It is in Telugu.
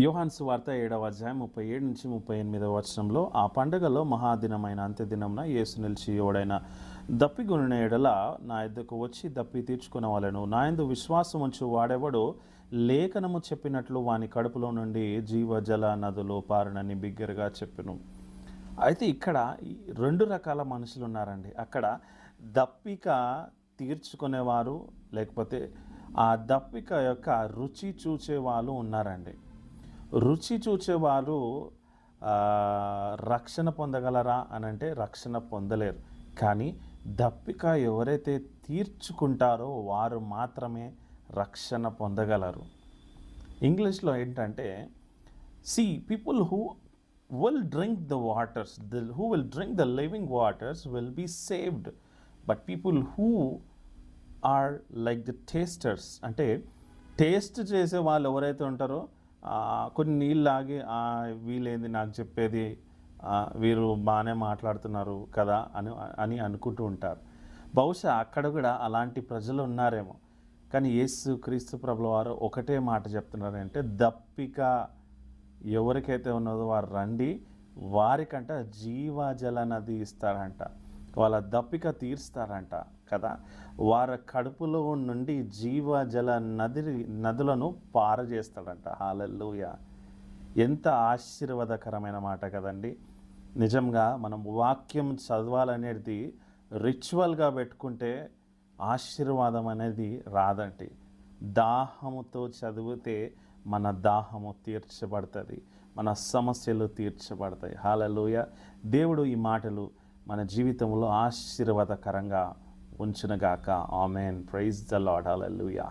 యోహాను సువార్త 7వ అధ్యాయం 37-38 వచనంలో, ఆ పండుగలో మహాదినమైన అంత్యదినమున యేసు నిలిచి, ఎవడైనా దప్పిగొనిన ఎడల నా యొద్దకు వచ్చి దప్పి తీర్చుకొనవలెను. నా యందు విశ్వాసం ఉంచు వాడెవడో లేఖనము చెప్పినట్లు వాని కడుపులో నుండి జీవజల నదులు పారునని బిగ్గరగా చెప్పెను. అయితే ఇక్కడ రెండు రకాల మనుషులు ఉన్నారండి. అక్కడ దప్పిక తీర్చుకునేవారు, లేకపోతే ఆ దప్పిక యొక్క రుచి చూచేవాళ్ళు ఉన్నారండి. రుచి చూచేవారు రక్షణ పొందగలరా అని అంటే రక్షణ పొందలేరు. కానీ దప్పిక ఎవరైతే తీర్చుకుంటారో వారు మాత్రమే రక్షణ పొందగలరు. ఇంగ్లీష్లో ఏంటంటే, people who will drink the waters, who will drink the living waters will be saved. But people who are like the tasters, అంటే టేస్ట్ చేసే వాళ్ళు ఎవరైతే ఉంటారో, కొన్ని నీళ్ళు ఆగి వీళ్ళేంది నాకు చెప్పేది, వీరు బాగానే మాట్లాడుతున్నారు కదా అని అనుకుంటూ ఉంటారు. బహుశా అక్కడ కూడా అలాంటి ప్రజలు ఉన్నారేమో. కానీ యేసు క్రీస్తు ప్రభుల వారు ఒకటే మాట చెప్తున్నారంటే, దప్పిక ఎవరికైతే ఉన్నదో వారు రండి, వారికంట జీవజల నది ఇస్తారంట, వాళ్ళ దప్పిక తీరుస్తారంట కదా. వారి కడుపులో నుండి జీవజల నదులను పారజేస్తాడంట. హల్లెలూయా! ఎంత ఆశీర్వాదకరమైన మాట కదండి. నిజంగా మనం వాక్యం చదవాలనేది రిచువల్గా పెట్టుకుంటే ఆశీర్వాదం అనేది రాదండి. దాహముతో చదివితే మన దాహము తీర్చబడుతుంది, మన సమస్యలు తీర్చబడతాయి. హల్లెలూయా! దేవుడు ఈ మాటలు మన జీవితంలో ఆశీర్వాదకరంగా ఉంచునుగాక. Amen. Praise the Lord. Hallelujah.